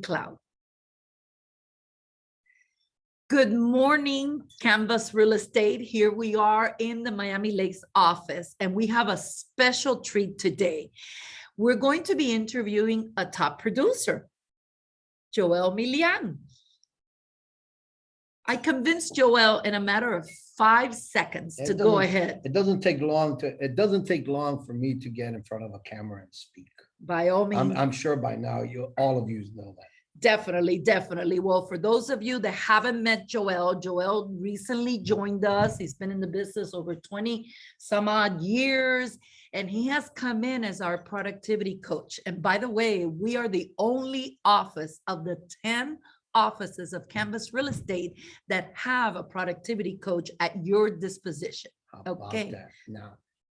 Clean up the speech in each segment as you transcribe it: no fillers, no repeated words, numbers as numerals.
Cloud. Good morning, Canvas Real Estate. Here we are in the Miami Lakes office, and we have a special treat today. We're going to be interviewing a top producer, Joel Milian. I convinced Joel in a matter of 5 seconds to go ahead. It doesn't take long for me to get in front of a camera and speak. By all means. I'm sure by now all of you know that. Definitely, definitely. Well, for those of you that haven't met Joel, Joel recently joined us. He's been in the business over 20 some odd years, and he has come in as our productivity coach. And by the way, we are the only office of the 10 offices of Canvas Real Estate that have a productivity coach at your disposition. How about that?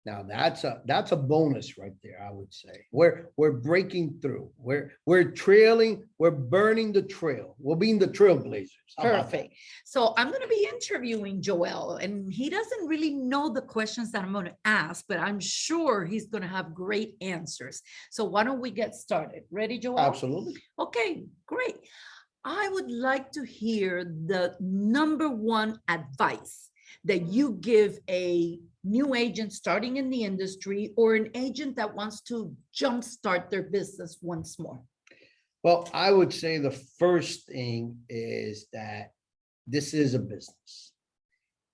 Now that's a bonus right there, I would say. We're breaking through. We're trailing, we're burning the trail. We're being the trailblazers. Perfect. So I'm going to be interviewing Joel, and he doesn't really know the questions that I'm going to ask, but I'm sure he's going to have great answers. So why don't we get started? Ready, Joel? Absolutely. Okay, great. I would like to hear the number one advice that you give a new agent starting in the industry or an agent that wants to jumpstart their business once more. Well, I would say the first thing is that this is a business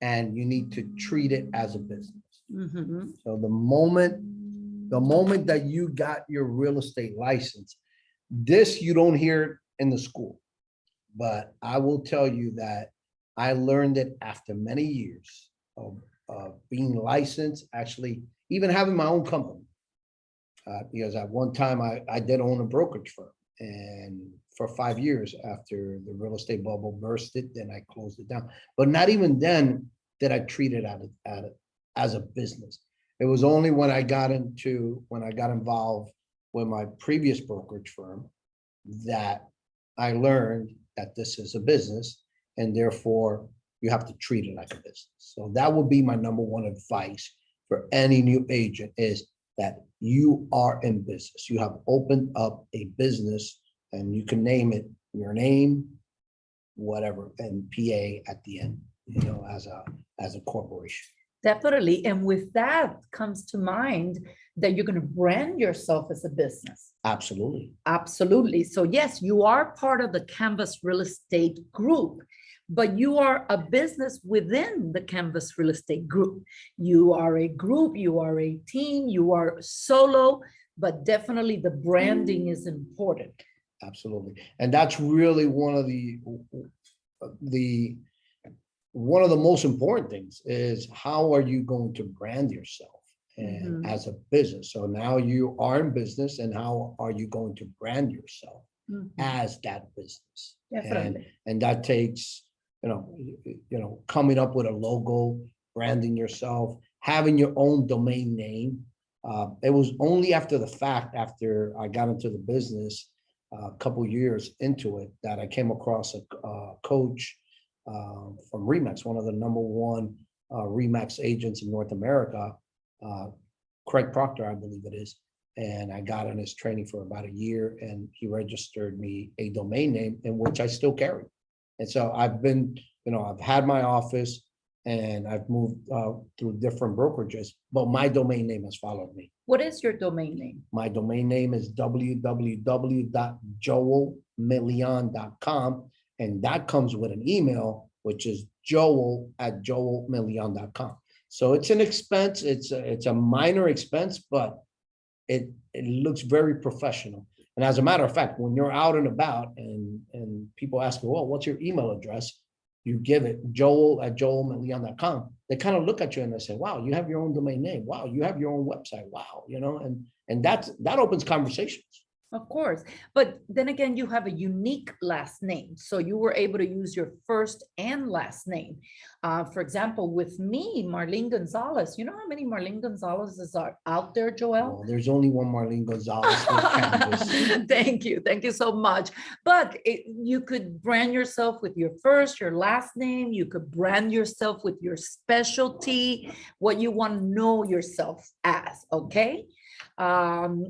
and you need to treat it as a business. Mm-hmm. So the moment that you got your real estate license, this you don't hear in the school. But I will tell you that I learned it after many years of being licensed, actually even having my own company. Because at one time I did own a brokerage firm, and for 5 years after the real estate bubble bursted, then I closed it down. But not even then did I treat it as a business. It was only when I got involved with my previous brokerage firm that I learned that this is a business, and therefore you have to treat it like a business. So that would be my number one advice for any new agent, is that you are in business. You have opened up a business, and you can name it your name, whatever, and PA at the end, as a corporation. Definitely. And with that comes to mind that you're going to brand yourself as a business. Absolutely. Absolutely. So yes, you are part of the Canvas Real Estate Group, but you are a business within the Canvas Real Estate Group. You are a group, you are a team, you are solo, but definitely the branding is important. Absolutely. And that's really one of the most important things is, how are you going to brand yourself and as a business? So now you are in business, and how are you going to brand yourself as that business? Definitely. And that takes, coming up with a logo, branding yourself, having your own domain name. It was only after the fact, after I got into the business a couple years into it, that I came across a coach from RE/MAX, one of the number one RE/MAX agents in North America, Craig Proctor, I believe it is. And I got in his training for about a year, and he registered me a domain name, in which I still carry. And so I've been, I've had my office, and I've moved through different brokerages, but my domain name has followed me. What is your domain name? My domain name is www.joelmilian.com. And that comes with an email, which is joel@joelmilian.com. So it's an expense. It's a minor expense, but it looks very professional. And as a matter of fact, when you're out and about and people ask you, well, what's your email address? You give it joel@joelmilian.com. They kind of look at you and they say, wow, you have your own domain name. Wow, you have your own website. Wow, and that opens conversations. Of course. But then again, you have a unique last name. So you were able to use your first and last name. For example, with me, Marlene Gonzalez, you know how many Marlene Gonzalez's are out there, Joel? Well, there's only one Marlene Gonzalez. Thank you. Thank you so much. But you could brand yourself with your first, your last name. You could brand yourself with your specialty, what you want to know yourself as, okay?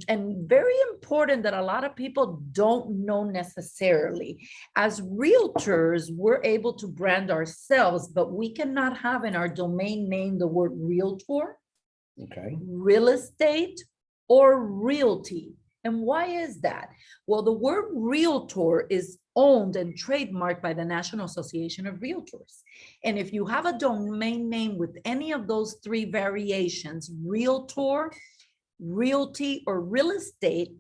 And very important that a lot of people don't know necessarily. As realtors, we're able to brand ourselves, but we cannot have in our domain name the word realtor, Okay. real estate, or realty. And why is that? Well, the word realtor is owned and trademarked by the National Association of Realtors. And if you have a domain name with any of those three variations, realtor, realty, or real estate,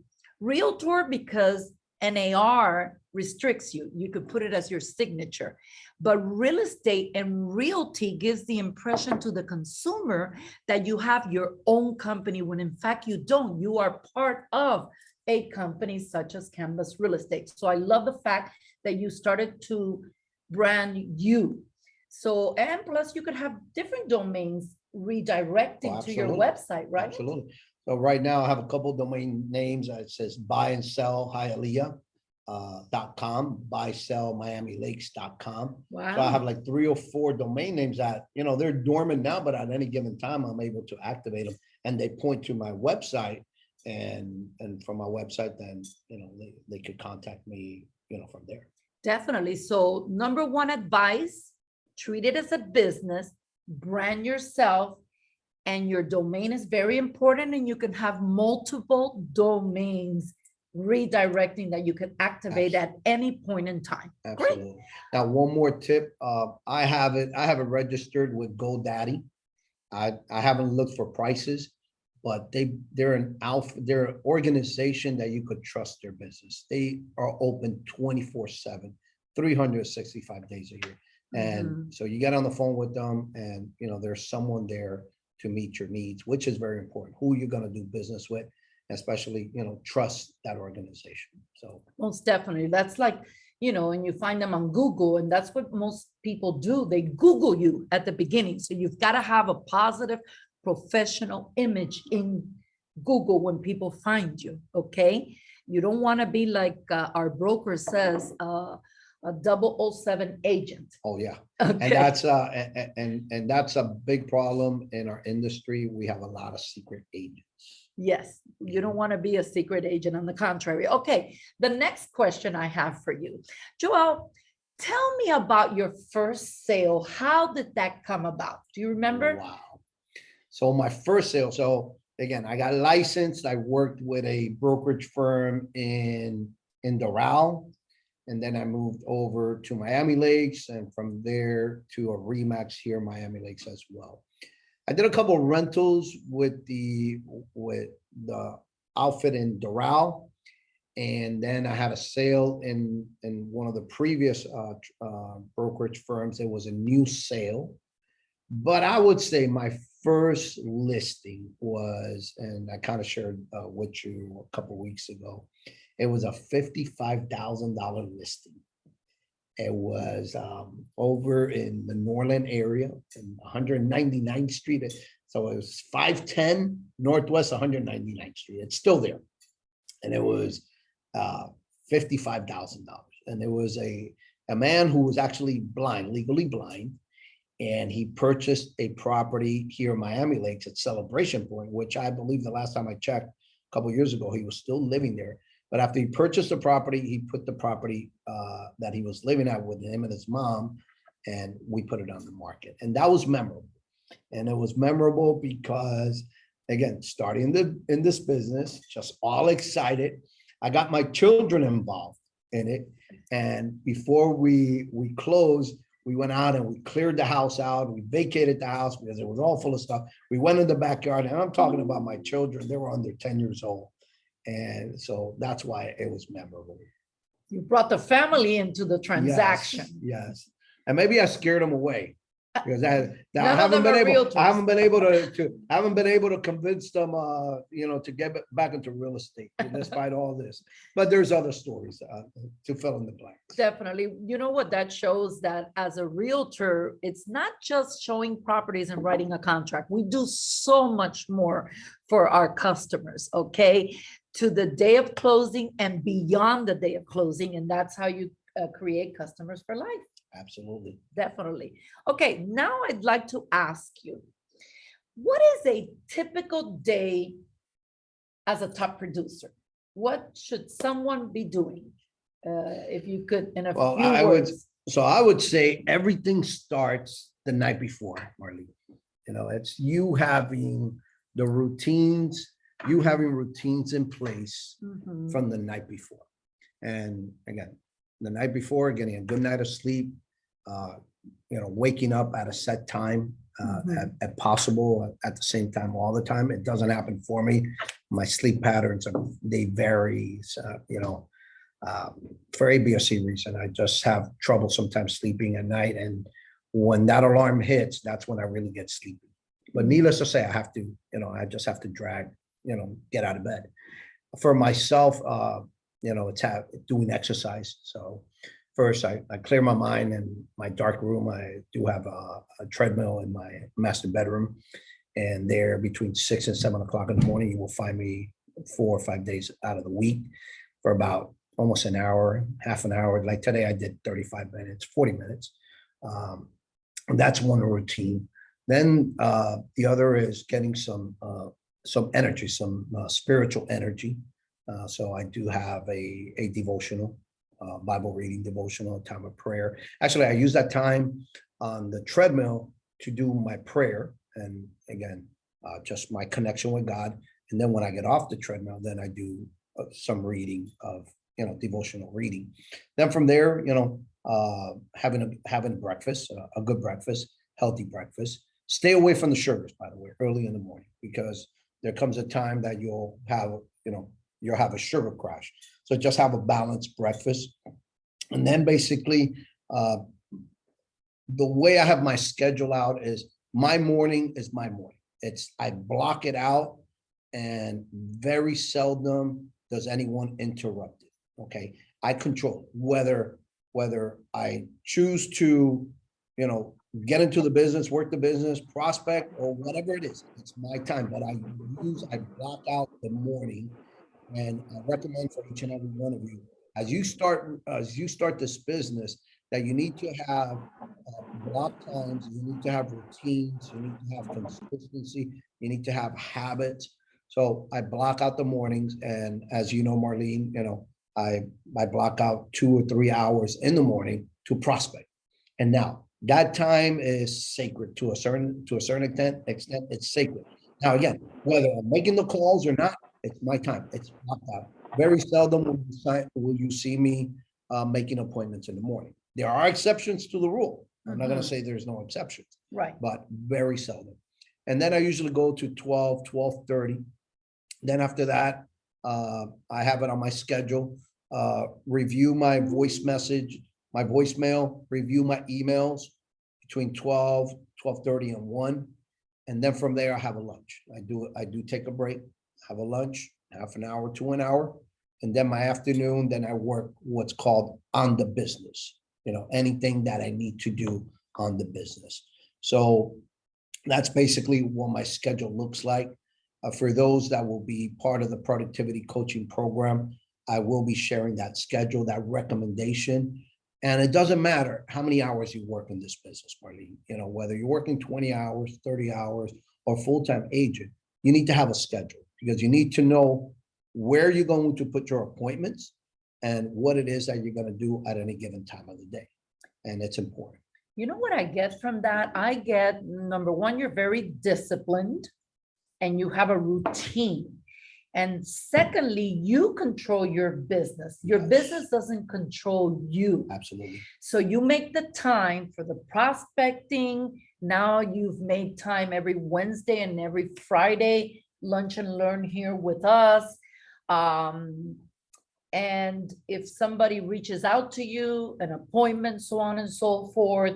realtor because NAR restricts you. You could put it as your signature. But real estate and realty gives the impression to the consumer that you have your own company when in fact you don't. You are part of a company such as Canvas Real Estate. So I love the fact that you started to brand you. So, and plus you could have different domains redirecting to your absolutely. website, right? Absolutely. So right now I have a couple domain names. It says buy and sell Hialeah.com, buy sell MiamiLakes.com. So I have Wow. like 3 or 4 domain names that, they're dormant now, but at any given time, I'm able to activate them and they point to my website and from my website, then, they could contact me, from there. Definitely. So number one advice, treat it as a business, brand yourself, and your domain is very important, and you can have multiple domains redirecting that you can activate at any point in time. Great. Absolutely. Now, one more tip. I have it registered with GoDaddy. I haven't looked for prices, but they're an organization that you could trust their business. They are open 24/7, 365 days a year. And so you get on the phone with them and, there's someone there to meet your needs, which is very important. Who you're going to do business with, especially, trust that organization. So most definitely. That's like, and you find them on Google, and that's what most people do. They Google you at the beginning. So you've got to have a positive professional image in Google when people find you. Okay. You don't want to be like our broker says, a 007 agent. oh yeah. Okay. And that's and that's a big problem in our industry. We have a lot of secret agents. Yes, you don't want to be a secret agent. On the contrary. Okay, the next question I have for you, Joel, tell me about your first sale. How did that come about? Do you remember? Wow. So my first sale. So again, I got licensed. I worked with a brokerage firm in Doral. And then I moved over to Miami Lakes and from there to a Remax here in Miami Lakes as well. I did a couple of rentals with the outfit in Doral. And then I had a sale in one of the previous brokerage firms. It was a new sale. But I would say my first listing was, and I kind of shared with you a couple of weeks ago, it was a $55,000 listing. It was over in the Norland area in 199th Street. So it was 510 Northwest 199th Street. It's still there. And it was $55,000. And it was a man who was actually blind, legally blind. And he purchased a property here in Miami Lakes at Celebration Point, which I believe the last time I checked a couple of years ago, he was still living there. But after he purchased the property, he put the property that he was living at with him and his mom, and we put it on the market. And that was memorable. And it was memorable because, again, starting in this business, just all excited. I got my children involved in it. And before we closed, we went out and we cleared the house out. We vacated the house because it was all full of stuff. We went in the backyard, and I'm talking about my children. They were under 10 years old. And so that's why it was memorable. You brought the family into the transaction. Yes. And maybe I scared them away because I haven't been able to convince them, to get back into real estate despite all this. But there's other stories to fill in the blanks. Definitely. You know what that shows? That as a realtor, it's not just showing properties and writing a contract. We do so much more for our customers, okay? To the day of closing and beyond the day of closing. And that's how you create customers for life. Absolutely. Definitely. Okay, now I'd like to ask you, what is a typical day as a top producer? What should someone be doing? If you could, in a Well, few I would, words. so I would say everything starts the night before, Marlene. It's you having the routines, you having routines in place Mhm. from the night before. And again, the night before, getting a good night of sleep, uh, waking up at a set time, at possible at the same time all the time. It doesn't happen for me. My sleep patterns they vary. For A, B, or C reason, I just have trouble sometimes sleeping at night, and when that alarm hits, that's when I really get sleepy. But needless to say, I have to, I just have to get out of bed. For myself, it's doing exercise. So first, I clear my mind in my dark room. I do have a treadmill in my master bedroom, and there between 6 and 7 o'clock in the morning, you will find me 4 or 5 days out of the week for about almost an hour, half an hour. Like today, I did 35 minutes, 40 minutes. And that's one routine. Then the other is getting some energy, some spiritual energy. So I do have a devotional, Bible reading devotional, time of prayer. Actually, I use that time on the treadmill to do my prayer. And again, just my connection with God. And then when I get off the treadmill, then I do some reading of, devotional reading. Then from there, having breakfast, a good breakfast, healthy breakfast. Stay away from the sugars, by the way, early in the morning, because there comes a time that you'll have a sugar crash. So just have a balanced breakfast. And then basically, the way I have my schedule out is my morning is my morning. I block it out, and very seldom does anyone interrupt it. Okay. I control whether I choose to, get into the business, work the business, prospect, or whatever it is. It's my time, but I block out the morning. And I recommend for each and every one of you, as you start this business, that you need to have block times, you need to have routines, you need to have consistency, you need to have habits. So I block out the mornings, and as you know, Marlene, I block out 2 or 3 hours in the morning to prospect. And now that time is sacred to a certain extent, it's sacred. Now, again, whether I'm making the calls or not, it's my time. It's blocked out. Very seldom will you see me making appointments in the morning. There are exceptions to the rule. I'm not going to say there's no exceptions, Right. but very seldom. And then I usually go to 12, 12:30. Then after that, I have it on my schedule, review my voicemail, review my emails between 12, 12:30 and 1. And then from there, I have a lunch. I do take a break, have a lunch, half an hour to an hour. And then my afternoon, then I work what's called on the business, anything that I need to do on the business. So that's basically what my schedule looks like. For those that will be part of the productivity coaching program, I will be sharing that schedule, that recommendation. And it doesn't matter how many hours you work in this business, Marlene, whether you're working 20 hours, 30 hours, or full-time agent, you need to have a schedule, because you need to know where you're going to put your appointments and what it is that you're going to do at any given time of the day. And it's important. You know what I get from that? I get, number one, you're very disciplined and you have a routine. And secondly, you control your business. Your business doesn't control you. Absolutely. So you make the time for the prospecting. Now you've made time every Wednesday and every Friday, lunch and learn here with us. And if somebody reaches out to you, an appointment, so on and so forth,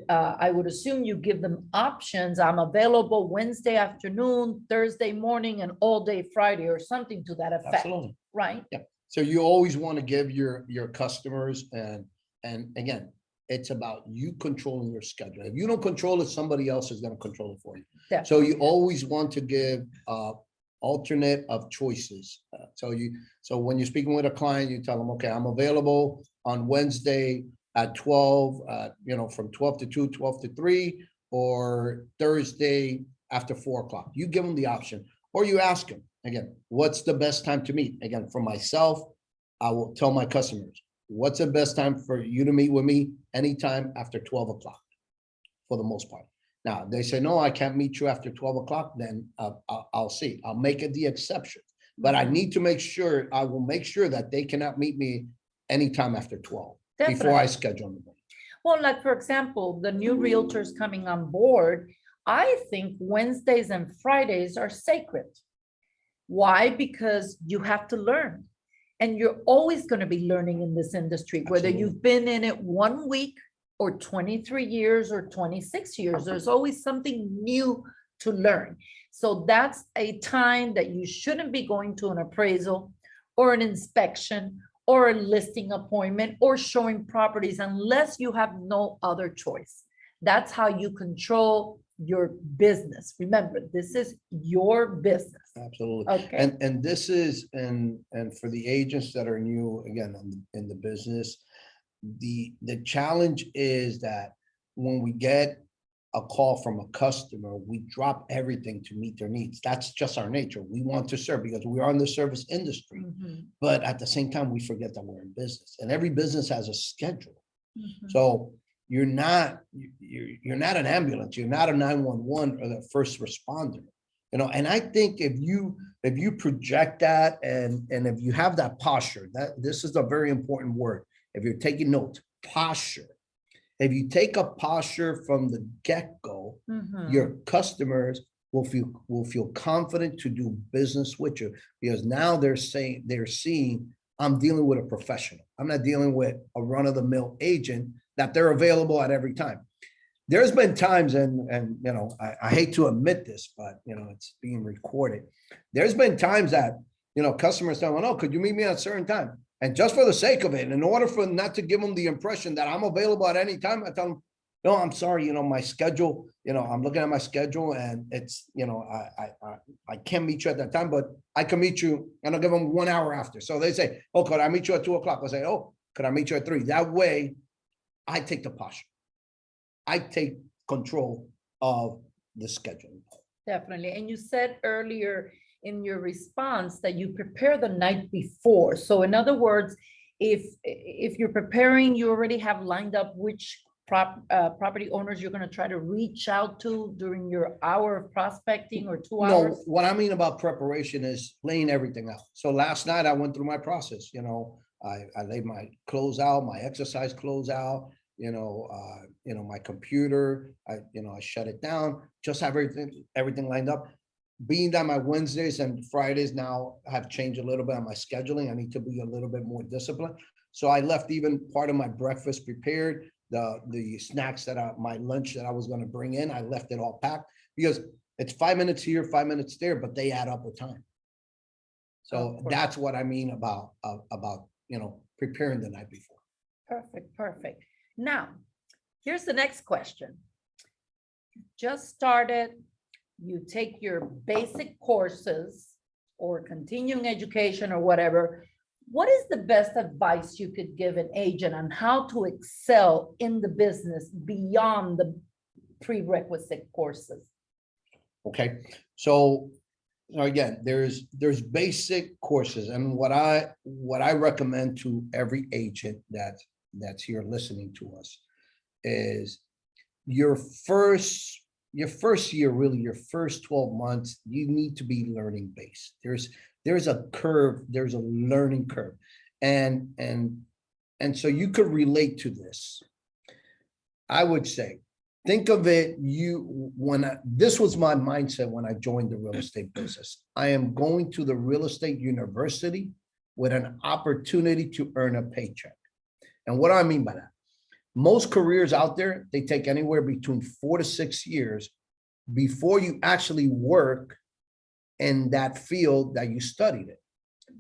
I would assume you give them options. I'm available Wednesday afternoon, Thursday morning, and all day Friday, or something to that effect. Absolutely. Right? Yeah. So you always want to give your customers, and again, it's about you controlling your schedule. If you don't control it, somebody else is going to control it for you. Definitely. So you always want to give alternate of choices. So when you're speaking with a client, you tell them, okay, I'm available on Wednesday at 12, from 12 to 2, 12 to 3, or Thursday after 4 o'clock. You give them the option, or you ask them, again, what's the best time to meet? Again, for myself, I will tell my customers, what's the best time for you to meet with me? Anytime after 12 o'clock, for the most part. Now, they say, no, I can't meet you after 12 o'clock, then I'll see. I'll make it the exception. But I need to make sure, I will make sure that they cannot meet me anytime after 12 before I schedule them. Well, like for example, the new realtors coming on board, I think Wednesdays and Fridays are sacred. Why? Because you have to learn. And you're always going to be learning in this industry, whether Absolutely. you've been in it 1 week or 23 years or 26 years, there's always something new to learn. So that's a time that you shouldn't be going to an appraisal or an inspection or a listing appointment or showing properties unless you have no other choice. That's how you control your business. Remember, this is your business. Absolutely. Okay. And this is, and for the agents that are new, again, in the business, the challenge is that when we get a call from a customer, we drop everything to meet their needs. That's just our nature. We want to serve because we are in the service industry. Mhm. But at the same time, we forget that we're in business, and every business has a schedule. Mhm. So you're not an ambulance, you're not a 911 or the first responder. And I think if you project that and if you have that posture, that this is a very important word. If you're taking notes, posture. If you take a posture from the get-go, Mhm. your customers will feel confident to do business with you because now they're seeing I'm dealing with a professional. I'm not dealing with a run-of-the-mill agent that they're available at every time. There's been times, and I hate to admit this, but it's being recorded. There's been times that customers say, "Well, no, could you meet me at a certain time?" And just for the sake of it, in order for not to give them the impression that I'm available at any time, I tell them, "No, I'm sorry, my schedule. I'm looking at my schedule, and it's I can't meet you at that time, but I can meet you." And I'll give them 1 hour after. So they say, "Oh, could I meet you at 2 o'clock?" I'll say, "Oh, could I meet you at 3?" That way, I take the posture. I take control of the schedule. Definitely. And you said earlier in your response that you prepare the night before. So in other words, if you're preparing, you already have lined up which property owners you're going to try to reach out to during your hour of prospecting or 2 No, hours. what I mean about preparation is laying everything out. So last night I went through my process, I laid my clothes out, my exercise clothes out, my computer, I shut it down, just have everything lined up. Being that my Wednesdays and Fridays now have changed a little bit on my scheduling, I need to be a little bit more disciplined. So I left even part of my breakfast prepared, the snacks my lunch that I was going to bring in, I left it all packed because it's 5 minutes here, 5 minutes there, but they add up with time. So that's what I mean about preparing the night before. Perfect, perfect. Now, here's the next question. Just started, you take your basic courses or continuing education or whatever. What is the best advice you could give an agent on how to excel in the business beyond the prerequisite courses? Okay, so again, there's basic courses, and what I recommend to every agent that's here listening to us is your first year, really your first 12 months, you need to be learning based. There's a curve, there's a learning curve, and so you could relate to this. I would say, think of it, this was my mindset when I joined the real estate business. I am going to the real estate university with an opportunity to earn a paycheck. And what do I mean by that? Most careers out there, they take anywhere between 4 to 6 years before you actually work in that field that you studied it.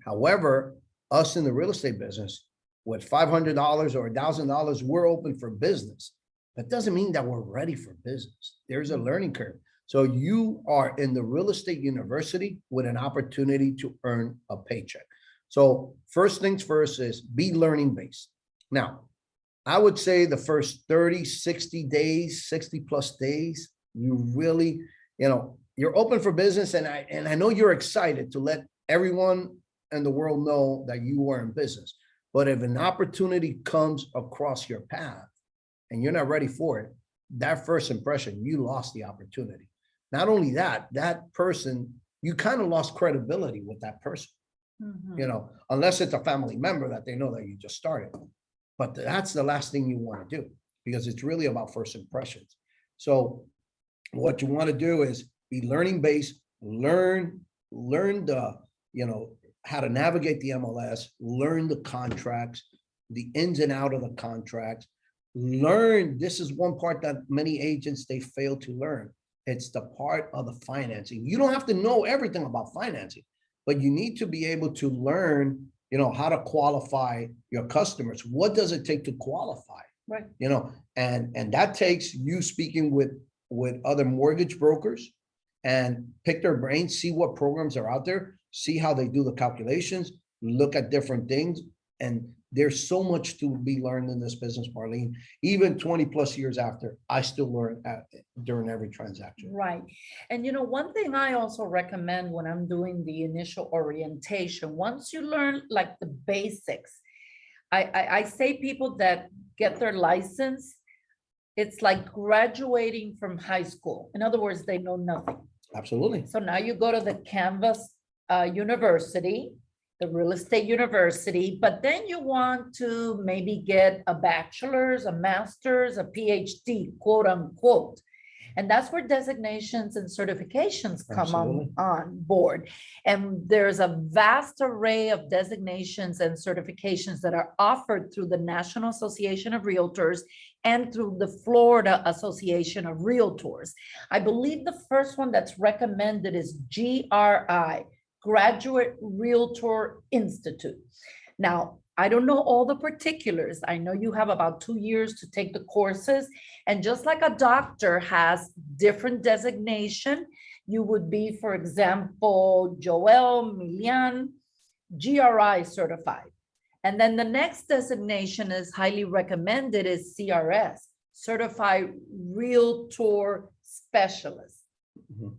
However, us in the real estate business, with $500 or $1,000, we're open for business. That doesn't mean that we're ready for business. There's a learning curve. So you are in the real estate university with an opportunity to earn a paycheck. So first things first is be learning based. Now, I would say the first 30, 60 days, 60 plus days, you really, you're open for business, and I know you're excited to let everyone in the world know that you are in business. But if an opportunity comes across your path and you're not ready for it, that first impression, you lost the opportunity. Not only that, that person, you kind of lost credibility with that person, you know, unless it's a family member that they know that you just started. But that's the last thing you want to do, because it's really about first impressions. So what you want to do is be learning based, learn the, you know, how to navigate the MLS, learn the contracts, the ins and out of the contracts, learn. This is one part that many agents, they fail to learn. It's the part of the financing. You don't have to know everything about financing, but you need to be able to learn, you know, how to qualify your customers. What does it take to qualify? Right. You know, and that takes you speaking with other mortgage brokers and pick their brains, see what programs are out there, see how they do the calculations, look at different things. And there's so much to be learned in this business, Marlene. Even 20 plus years after, I still learn during every transaction. Right. And you know, one thing I also recommend when I'm doing the initial orientation, once you learn like the basics, I say people that get their license, it's like graduating from high school. In other words, they know nothing. Absolutely. So now you go to the Canvas University, the real estate university, but then you want to maybe get a bachelor's, a master's, a PhD, quote unquote. And that's where designations and certifications come on board. And there's a vast array of designations and certifications that are offered through the National Association of Realtors and through the Florida Association of Realtors. I believe the first one that's recommended is GRI, Graduate Realtor Institute. Now, I don't know all the particulars. I know you have about 2 years to take the courses. And just like a doctor has different designation, you would be, for example, Joel, Milian, GRI certified. And then the next designation is highly recommended is CRS, Certified Realtor Specialist.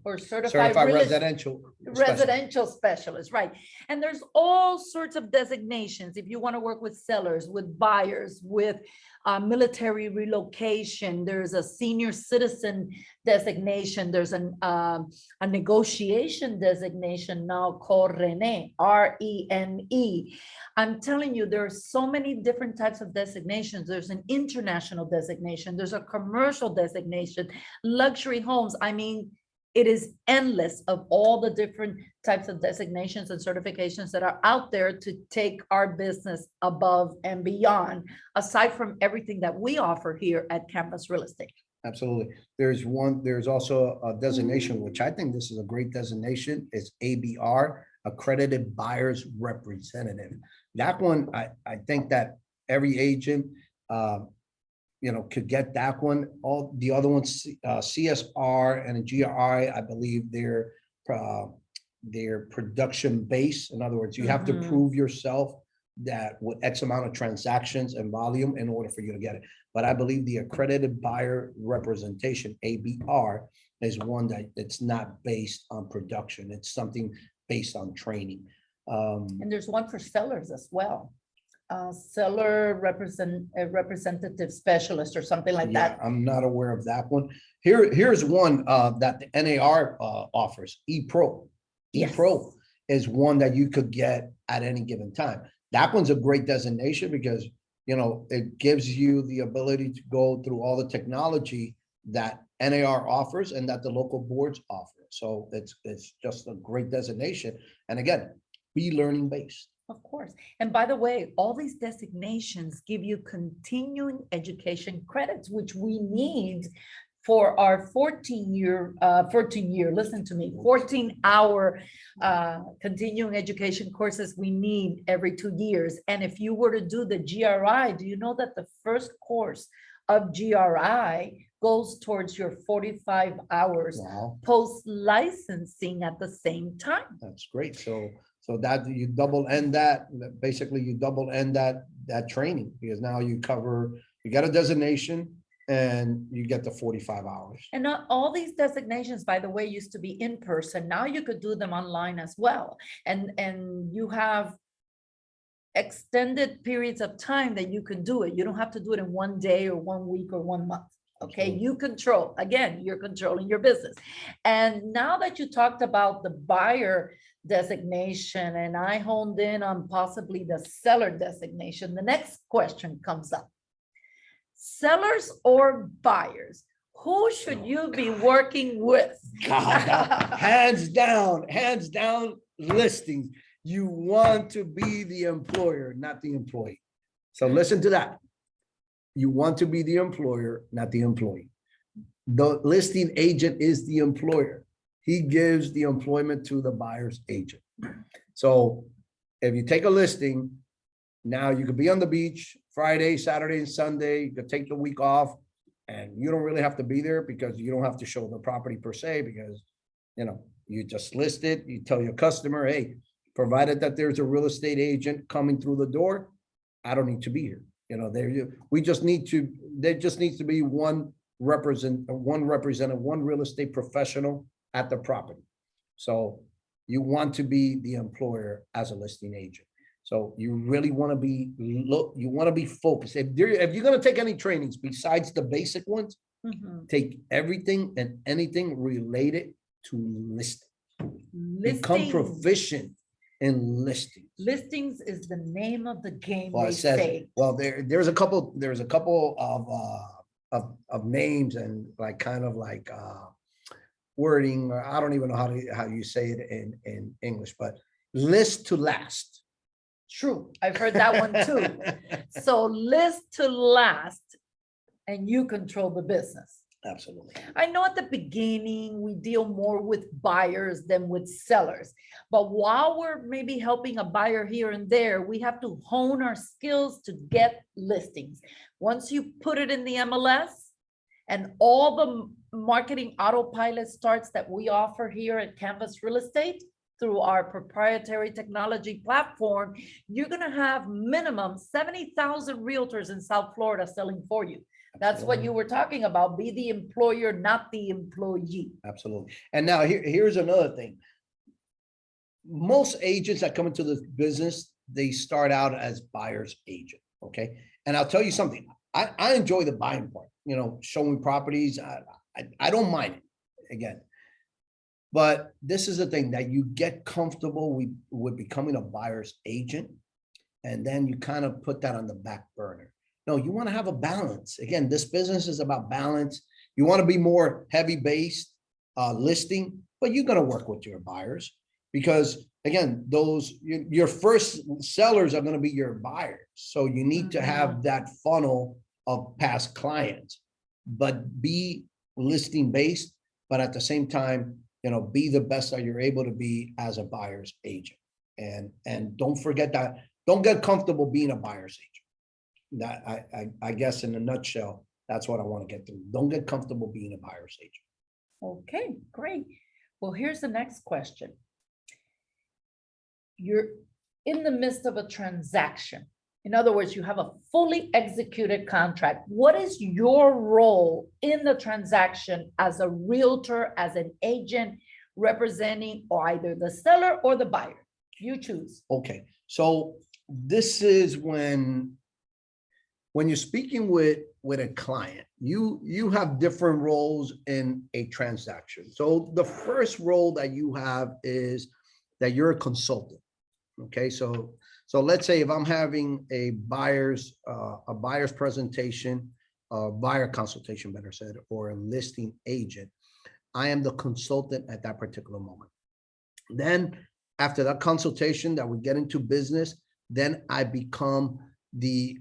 Or certified residential specialist, right? And there's all sorts of designations. If you want to work with sellers, with buyers, with military relocation, there's a senior citizen designation. There's a negotiation designation now called RENE, RENE. I'm telling you, there are so many different types of designations. There's an international designation. There's a commercial designation, luxury homes. I mean, it is endless of all the different types of designations and certifications that are out there to take our business above and beyond, aside from everything that we offer here at Canvas Real Estate. Absolutely. There's also a designation, which I think this is a great designation, is ABR, Accredited Buyer's Representative. That one, I think that every agent, you know, could get that one. All the other ones, CSR and a GRI, I believe they're production based. In other words, you have to prove yourself that with X amount of transactions and volume in order for you to get it. But I believe the Accredited Buyer Representation, ABR, is one that it's not based on production. It's something based on training. And there's one for sellers as well. Seller representative specialist or something like that. I'm not aware of that one. Here's one that the NAR offers, ePro. Yes. ePro is one that you could get at any given time. That one's a great designation because, you know, it gives you the ability to go through all the technology that NAR offers and that the local boards offer. So it's just a great designation. And again, be learning based. Of course. And by the way, all these designations give you continuing education credits, which we need for our 14-year, listen to me, 14-hour continuing education courses we need every 2 years. And if you were to do the GRI, do you know that the first course of GRI goes towards your 45 hours post licensing at the same time? That's great. So that you double end that, basically you double end that training, because now you got a designation, and you get the 45 hours. And not all these designations, by the way, used to be in person. Now you could do them online as well. And you have extended periods of time that you can do it. You don't have to do it in one day or 1 week or 1 month. Okay, Absolutely. you control, again, you're controlling your business. And now that you talked about the buyer designation and I honed in on possibly the seller designation, the next question comes up. Sellers or buyers? Who should you be working with? God, hands down, listings. You want to be the employer, not the employee. So listen to that. You want to be the employer, not the employee. The listing agent is the employer. He gives the employment to the buyer's agent. So if you take a listing, now you could be on the beach Friday, Saturday, and Sunday. You could take the week off and you don't really have to be there because you don't have to show the property per se, because, you know, you just list it. You tell your customer, hey, provided that there's a real estate agent coming through the door, I don't need to be here. You know, there just needs to be one representative, one real estate professional at the property. So you want to be the employer as a listing agent. So you really want to be, you want to be focused. If you're going to take any trainings besides the basic ones, take everything and anything related to listing. Become proficient in listings. Listings is the name of the game, Well, they it says, say. well, there's a couple of names and like kind of like wording, or I don't even know how you say it in English, but list to last. True, I've heard that one too. So list to last and you control the business. Absolutely. I know at the beginning, we deal more with buyers than with sellers. But while we're maybe helping a buyer here and there, we have to hone our skills to get listings. Once you put it in the MLS and all the marketing autopilot starts that we offer here at Canvas Real Estate through our proprietary technology platform, you're going to have minimum 70,000 realtors in South Florida selling for you. That's what you were talking about. Be the employer, not the employee. Absolutely. And now here's another thing. Most agents that come into this business, they start out as buyer's agent. Okay. And I'll tell you something. I enjoy the buying part, you know, showing properties. I don't mind it again. But this is the thing, that you get comfortable with becoming a buyer's agent. And then you kind of put that on the back burner. No, you want to have a balance. Again, this business is about balance. You want to be more heavy based listing, but you're going to work with your buyers because, again, your first sellers are going to be your buyers. So you need to have that funnel of past clients, but be listing based, but at the same time, you know, be the best that you're able to be as a buyer's agent. And don't forget that, don't get comfortable being a buyer's agent. That I guess in a nutshell, that's what I want to get through. Don't get comfortable being a buyer's agent. Okay, great. Well, here's the next question. You're in the midst of a transaction. In other words, you have a fully executed contract. What is your role in the transaction as a realtor, as an agent representing or either the seller or the buyer? You choose. Okay, so this is when you're speaking with a client, you have different roles in a transaction. So the first role that you have is that you're a consultant. Okay, so let's say if I'm having a buyer's presentation, buyer consultation, better said, or a listing agent, I am the consultant at that particular moment. Then after that consultation that we get into business, then I become the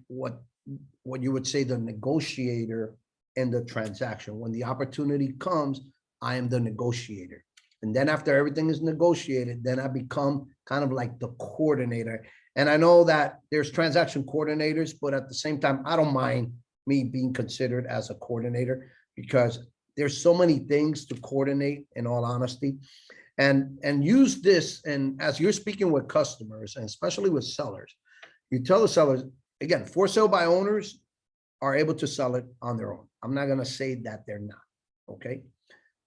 what you would say the negotiator in the transaction. When the opportunity comes, I am the negotiator. And then after everything is negotiated, then I become kind of like the coordinator. And I know that there's transaction coordinators, but at the same time, I don't mind me being considered as a coordinator because there's so many things to coordinate, in all honesty. And use this, and as you're speaking with customers, and especially with sellers, you tell the sellers, again, for sale by owners, are able to sell it on their own. I'm not gonna say that they're not, okay?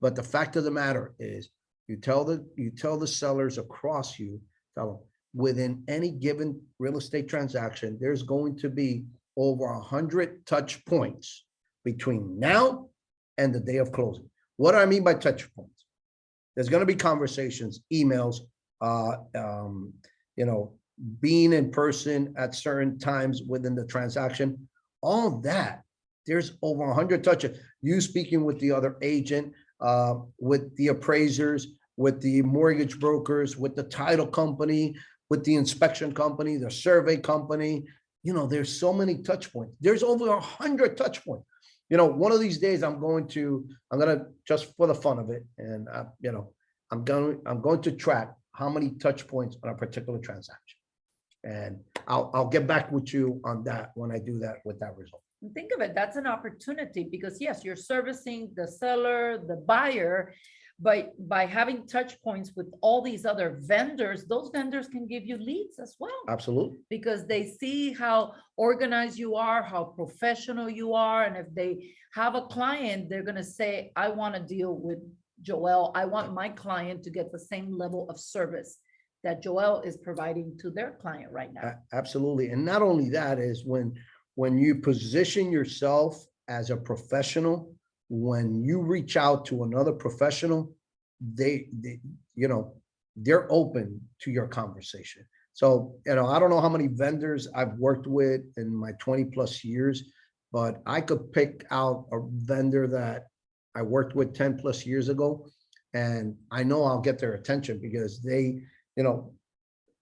But the fact of the matter is, you tell the sellers across you, tell them, within any given real estate transaction, there's going to be over 100 touch points between now and the day of closing. What do I mean by touch points? There's gonna be conversations, emails, you know, being in person at certain times within the transaction, all that, there's over 100 touches. You speaking with the other agent, with the appraisers, with the mortgage brokers, with the title company, with the inspection company, the survey company. You know, there's so many touch points. There's over 100 touch points. You know, one of these days I'm gonna just for the fun of it, and you know, I'm going to track how many touch points on a particular transaction. And I'll get back with you on that when I do that with that result. Think of it, that's an opportunity because yes, you're servicing the seller, the buyer, but by having touch points with all these other vendors, those vendors can give you leads as well. Absolutely. Because they see how organized you are, how professional you are. And if they have a client, they're going to say, I want to deal with Joel. I want my client to get the same level of service that Joel is providing to their client right now. Absolutely. And not only that is when you position yourself as a professional, when you reach out to another professional, they you know, they're open to your conversation. So, you know, I don't know how many vendors I've worked with in my 20 plus years, but I could pick out a vendor that I worked with 10 plus years ago, and I know I'll get their attention because they, you know,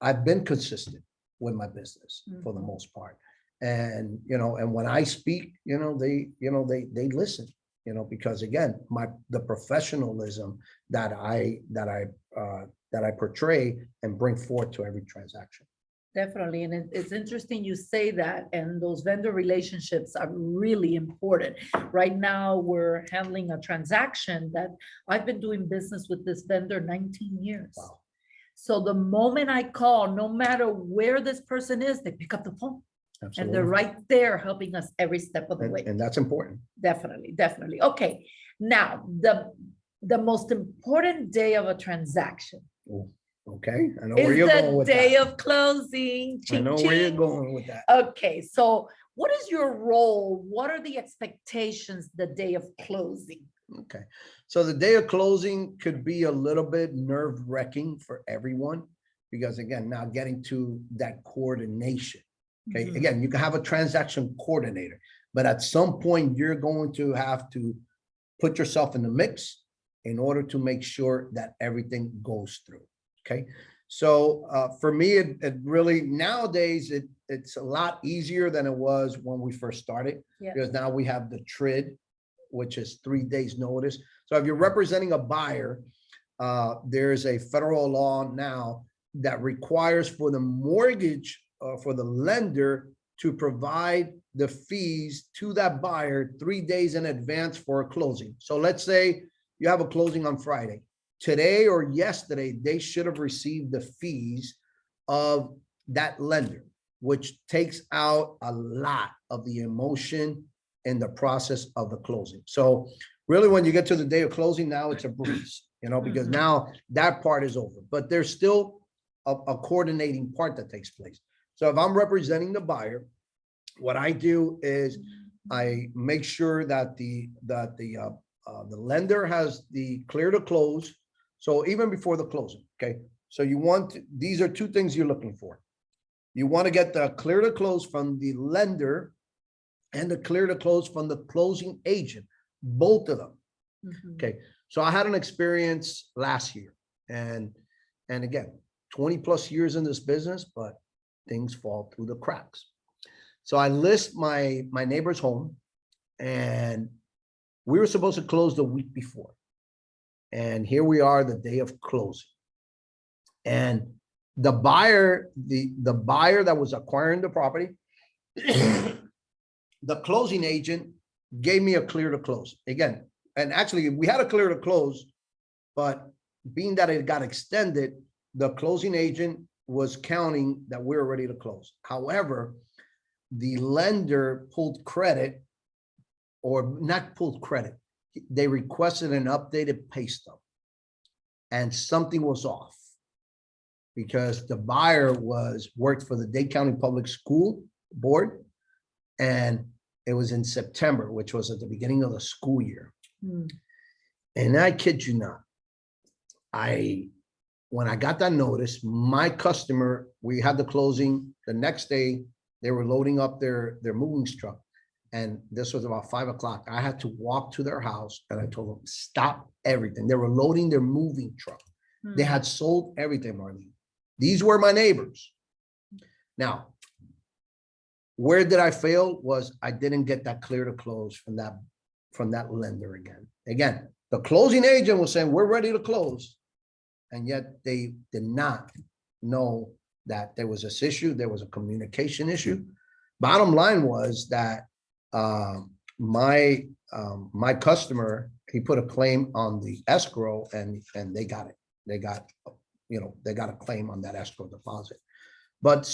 I've been consistent with my business for the most part. And, you know, and when I speak, you know, they listen, you know, because again, the professionalism that I portray and bring forth to every transaction. Definitely. And it's interesting you say that. And those vendor relationships are really important. Right now, we're handling a transaction that I've been doing business with this vendor 19 years. Wow. So the moment I call, no matter where this person is, they pick up the phone. Absolutely. And they're right there helping us every step of the way. And that's important. Definitely, definitely. Okay. Now, the most important day of a transaction. Ooh, okay, I know where Is you're going the with day that. of closing. I Ching, know where you're ching. going with that. Okay, so what is your role? What are the expectations the day of closing? Okay, so the day of closing could be a little bit nerve-wracking for everyone because again, now getting to that coordination. Okay, again, you can have a transaction coordinator, but at some point you're going to have to put yourself in the mix in order to make sure that everything goes through. Okay, so for me, it really nowadays it's a lot easier than it was when we first started because now we have the TRID, which is 3 days notice. So if you're representing a buyer, there's a federal law now that requires for the mortgage for the lender to provide the fees to that buyer 3 days in advance for a closing. So let's say you have a closing on Friday. Today or yesterday, they should have received the fees of that lender, which takes out a lot of the emotion in the process of the closing. So really, when you get to the day of closing, now it's a breeze, you know, because now that part is over, but there's still a coordinating part that takes place. So if I'm representing the buyer, what I do is I make sure that the lender has the clear to close. So even before the closing, okay. So these are two things you're looking for. You want to get the clear to close from the lender and the clear to close from the closing agent, both of them. Okay. So I had an experience last year, and again, 20 plus years in this business, but things fall through the cracks. So I list my neighbor's home, and we were supposed to close the week before. And here we are the day of closing. And the buyer that was acquiring the property, the closing agent gave me a clear to close again. And actually we had a clear to close, but being that it got extended, the closing agent was counting that we were ready to close. However, the lender pulled credit or not pulled credit. They requested an updated pay stub. And something was off. Because the buyer worked for the Dade County Public School Board. And it was in September, which was at the beginning of the school year. And I kid you not, when I got that notice, my customer, we had the closing the next day, they were loading up their moving truck. And this was about 5 o'clock. I had to walk to their house and I told them, stop everything. They were loading their moving truck. They had sold everything, Marlene. These were my neighbors. Now, where did I fail was I didn't get that clear to close from that lender again. Again, the closing agent was saying, we're ready to close. And yet they did not know that there was this issue. There was a communication issue. Bottom line was that my customer, he put a claim on the escrow and they got it. They got a claim on that escrow deposit. But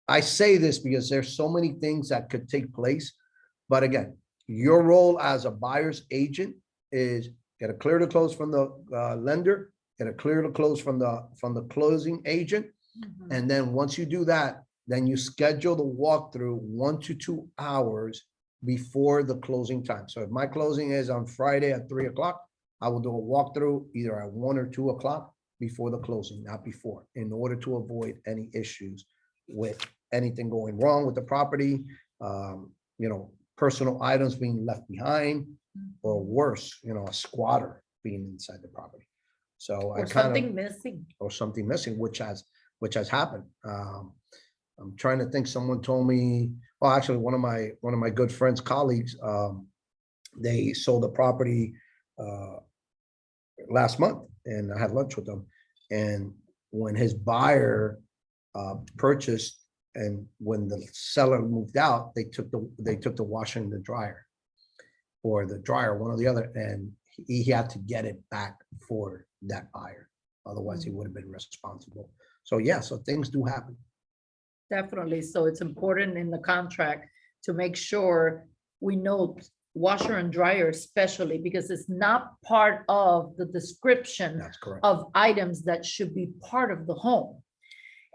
I say this because there's so many things that could take place. But again, your role as a buyer's agent is get a clear to close from the lender, get a clear to close from the closing agent. And then once you do that, then you schedule the walkthrough 1 to 2 hours before the closing time. So if my closing is on Friday at 3 o'clock, I will do a walkthrough either at 1 or 2 o'clock before the closing, not before, in order to avoid any issues with anything going wrong with the property, personal items being left behind, or worse, a squatter being inside the property. So or something missing. Or something missing, which has happened. I'm trying to think. Someone told me. Well, actually, one of my good friends, colleagues, they sold the property last month, and I had lunch with them. And when his buyer purchased, and when the seller moved out, they took the washer and the dryer, or the dryer, one or the other, and he had to get it back for that buyer. Otherwise, he would have been responsible. So yeah, so things do happen. Definitely. So it's important in the contract to make sure we know washer and dryer, especially because it's not part of the description That's correct. of items that should be part of the home.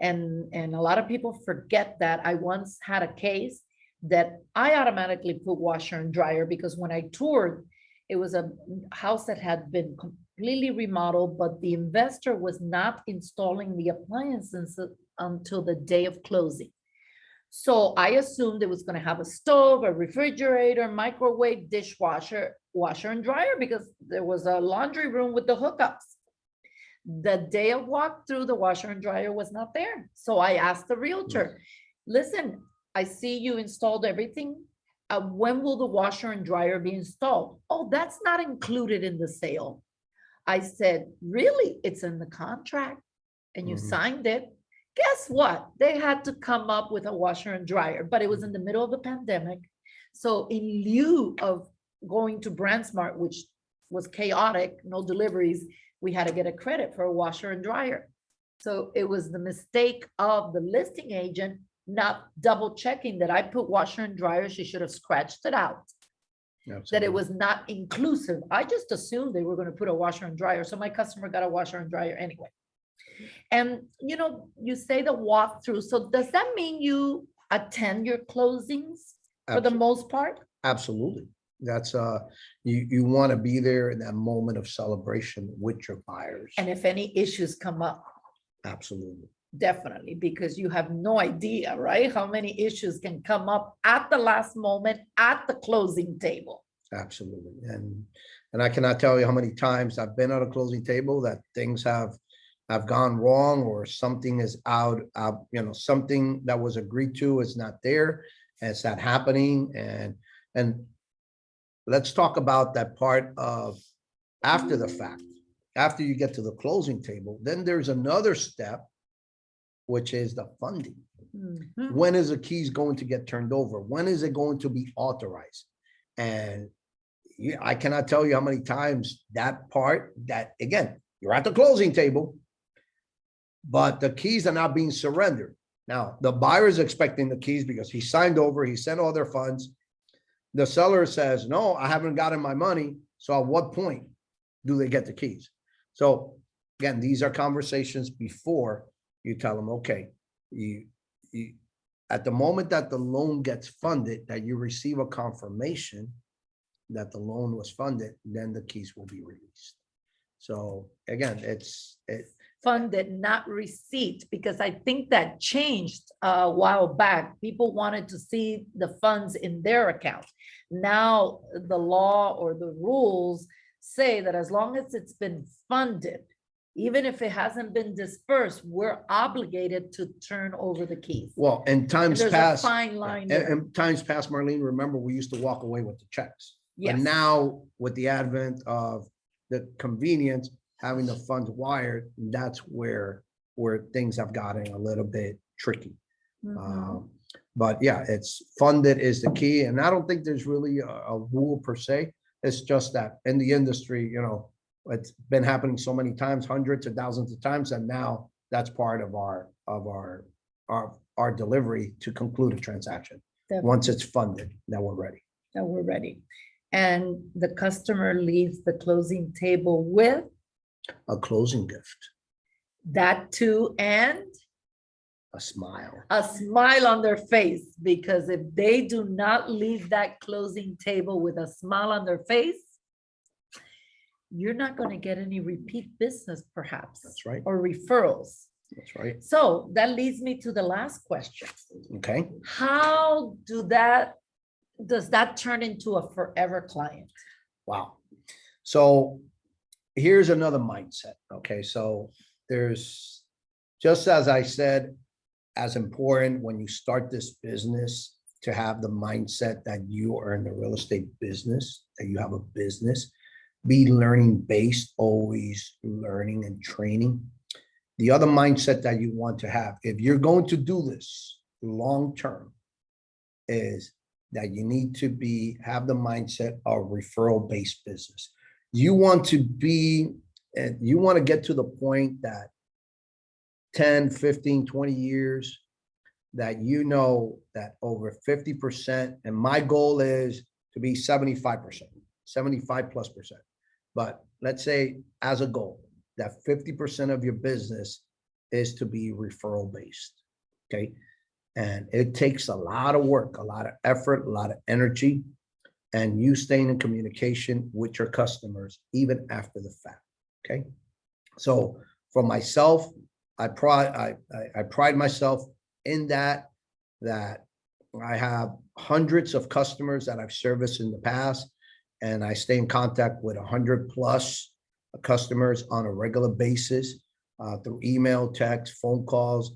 And a lot of people forget that. I once had a case that I automatically put washer and dryer because when I toured, it was a house that had been completely remodeled, but the investor was not installing the appliances until the day of closing. So I assumed it was going to have a stove, a refrigerator, microwave, dishwasher, washer and dryer, because there was a laundry room with the hookups. The day of walkthrough, the washer and dryer was not there. So I asked the realtor, listen, I see you installed everything. When will the washer and dryer be installed? Oh, that's not included in the sale. I said, really? It's in the contract and you signed it. Guess what? They had to come up with a washer and dryer, but it was in the middle of the pandemic. So in lieu of going to BrandSmart, which was chaotic, no deliveries, we had to get a credit for a washer and dryer. So it was the mistake of the listing agent not double checking that I put washer and dryer. She should have scratched it out. Absolutely. That it was not inclusive. I just assumed they were going to put a washer and dryer. So my customer got a washer and dryer anyway. And you say the walkthrough. So does that mean you attend your closings for the most part? Absolutely. That's you want to be there in that moment of celebration with your buyers. And if any issues come up. Absolutely. Definitely, because you have no idea, right? How many issues can come up at the last moment at the closing table. Absolutely. And I cannot tell you how many times I've been at a closing table that things have gone wrong, or something is out, something that was agreed to is not there, and it's not happening. And let's talk about that part of after the fact. After you get to the closing table, then there's another step, which is the funding. When is the keys going to get turned over? When is it going to be authorized? And I cannot tell you how many times that part, that again, you're at the closing table, but the keys are not being surrendered. Now, the buyer is expecting the keys because he signed over, he sent all their funds, The seller says, no, I haven't gotten my money. So at what point do they get the keys? So again, these are conversations before you tell them, okay, you at the moment that the loan gets funded, that you receive a confirmation that the loan was funded, then the keys will be released. So again, Funded, not receipt, because I think that changed a while back. People wanted to see the funds in their account. Now, the law or the rules say that as long as it's been funded, even if it hasn't been dispersed, we're obligated to turn over the keys. well, in And times there's a past, fine line there. in times past, Marlene, remember, we used to walk away with the checks. But Yes. now with the advent of the convenience, having the funds wired, that's where things have gotten a little bit tricky. Mhm. But yeah, it's funded is the key. And I don't think there's really a rule per se. It's just that in the industry, it's been happening so many times, hundreds of thousands of times, and now that's part of our delivery to conclude a transaction. Once it's funded, then we're ready. That we're ready. And the customer leaves the closing table with A closing gift, that too, and a smile. a smile on their face, because if they do not leave that closing table with a smile on their face, you're not going to get any repeat business, perhaps. That's right. Or referrals. That's right. So that leads me to the last question. Okay. How does that turn into a forever client? Wow. So here's another mindset. Okay. So there's, just as I said, as important when you start this business to have the mindset that you are in the real estate business, that you have a business, be learning based, always learning and training. The other mindset that you want to have, if you're going to do this long term, is that you need to have the mindset of referral based business. You want to get to the point that 10, 15, 20 years, that that over 50%, and my goal is to be 75%, 75+%. But let's say as a goal, that 50% of your business is to be referral based. Okay. And it takes a lot of work, a lot of effort, a lot of energy, and you staying in communication with your customers even after the fact. Okay. So for myself, I pride myself in that I have hundreds of customers that I've serviced in the past, and I stay in contact with 100+ customers on a regular basis through email, text, phone calls,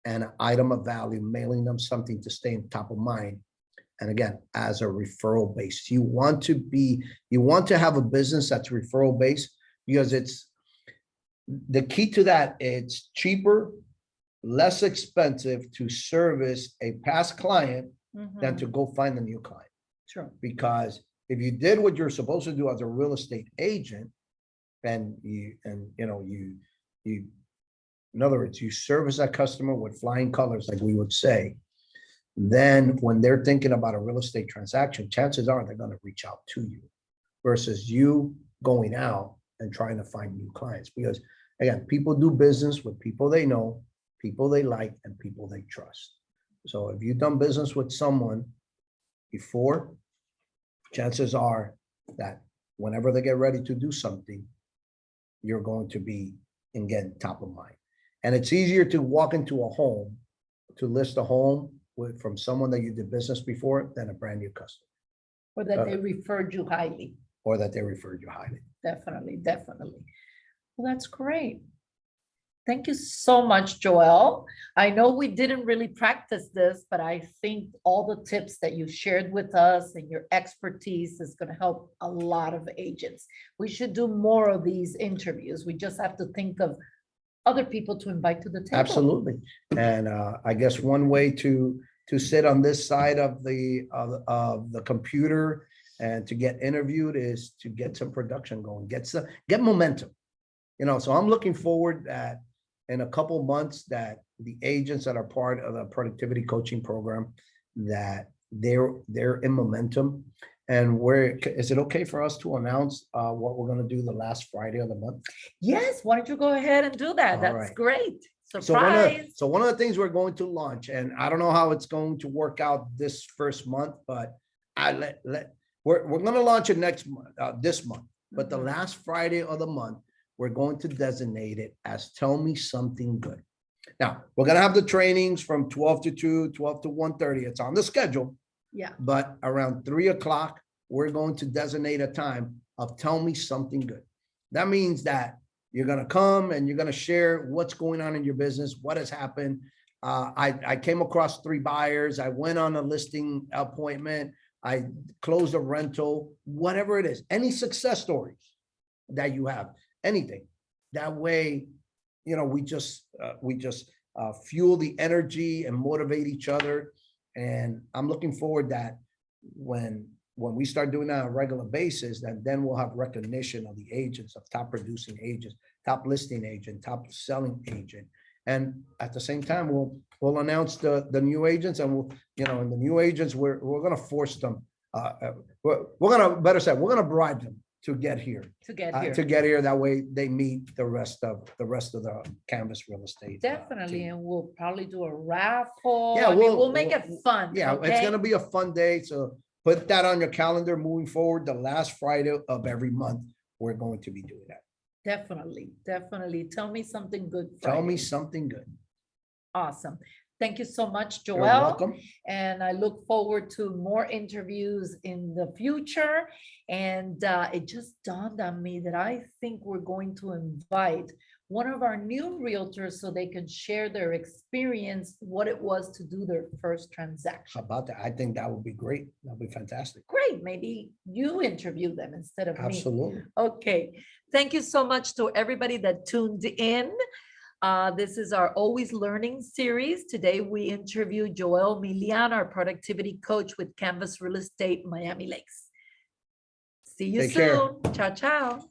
and an item of value, mailing them something to stay in top of mind. And again, as a referral base, you want to have a business that's referral based, because it's the key to that. It's cheaper, less expensive to service a past client than to go find a new client. Sure. Because if you did what you're supposed to do as a real estate agent, and in other words, you service that customer with flying colors, like we would say, then when they're thinking about a real estate transaction, chances are they're going to reach out to you versus you going out and trying to find new clients. Because again, people do business with people they know, people they like, and people they trust. So if you've done business with someone before, chances are that whenever they get ready to do something, you're going to be, again, top of mind. And it's easier to walk into a home, to list a home from someone that you did business before than a brand new customer. Or that they referred you highly. Or that they referred you highly. Definitely, definitely. Well, that's great. Thank you so much, Joel. I know we didn't really practice this, but I think all the tips that you shared with us and your expertise is going to help a lot of agents. We should do more of these interviews. We just have to think of other people to invite to the table. Absolutely. And I guess one way to sit on this side of the computer and to get interviewed is to get some production going, get momentum. So I'm looking forward that in a couple months that the agents that are part of the productivity coaching program, that they're in momentum. And is it okay for us to announce what we're gonna do the last Friday of the month? Yes, why don't you go ahead and do that? All That's right. great. So one of, Surprise. so one of the things we're going to launch, and I don't know how it's going to work out this first month, but we're gonna launch it next month, this month. But the Mhm. last Friday of the month, we're going to designate it as Tell Me Something Good. Now, we're gonna have the trainings from 12 to 2, 12 to 1:30. It's on the schedule. Yeah, But around 3 o'clock, we're going to designate a time of Tell Me Something Good. That means that you're gonna come and you're gonna share what's going on in your business, what has happened. I came across 3 buyers. I went on a listing appointment. I closed a rental, whatever it is, any success stories that you have, anything. That way, we just fuel the energy and motivate each other. And I'm looking forward that when we start doing that on a regular basis, that then we'll have recognition of the agents, of top producing agents, top listing agent, top selling agent. And at the same time, we'll announce the new agents, and and the new agents, we're gonna force them. We're gonna, better said, we're gonna bribe them to get here. to get here. To get here. That way they meet the rest of the Canvas Real Estate. Definitely, team. and we'll probably do a raffle. Yeah, I mean, we'll- we'll make it we'll- fun. Yeah, it's okay? gonna be a fun day. So put that on your calendar moving forward. The last Friday of every month, we're going to be doing that. Definitely, definitely. Tell me something good. Tell me Friday. something good. Awesome. Thank you so much, You're Joel. welcome. And I look forward to more interviews in the future. And it just dawned on me that I think we're going to invite one of our new realtors so they can share their experience, what it was to do their first How transaction. about that? I think that would be great. That'd be fantastic. Great, maybe you interview them instead of me. Absolutely. Okay, thank you so much to everybody that tuned in. This is our Always Learning series. Today we interview Joel Milian, our productivity coach with Canvas Real Estate Miami Lakes. See you Take care. soon. Ciao, ciao.